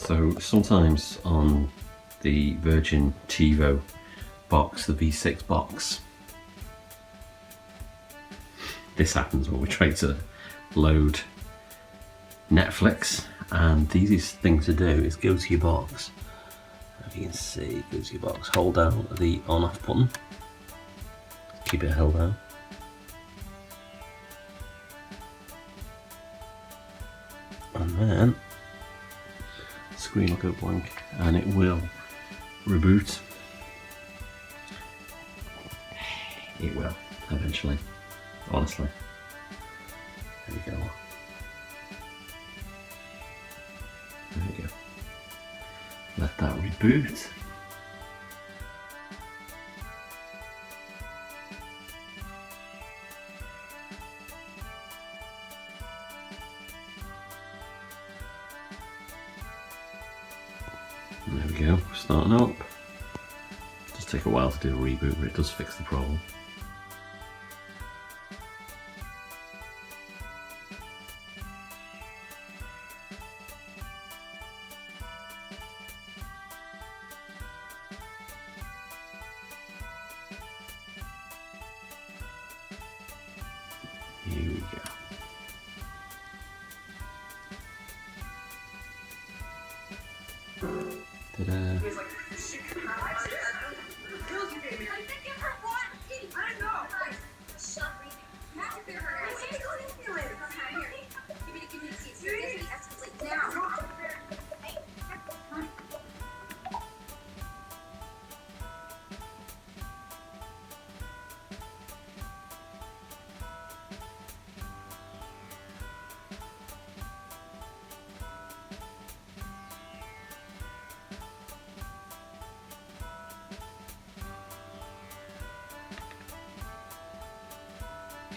So sometimes on the Virgin Tivo box, the V6 box, this happens when we try to load Netflix, and the easiest thing to do is go to your box. As you can see, go to your box, hold down the on-off button, keep it held down. And then the screen will go blank and it will reboot. It will eventually, honestly. There we go. There we go. Let that reboot. There we go, starting up. It does take a while to do a reboot, but it does fix the problem. Here we go. Ta-da.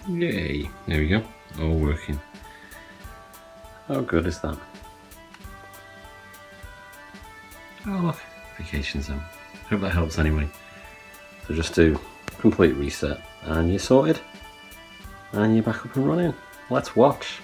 Yay, there we go, all working. How good is that? Oh look, vacation zone. Hope that helps anyway. So just do complete reset and you're sorted and you're back up and running. Let's watch.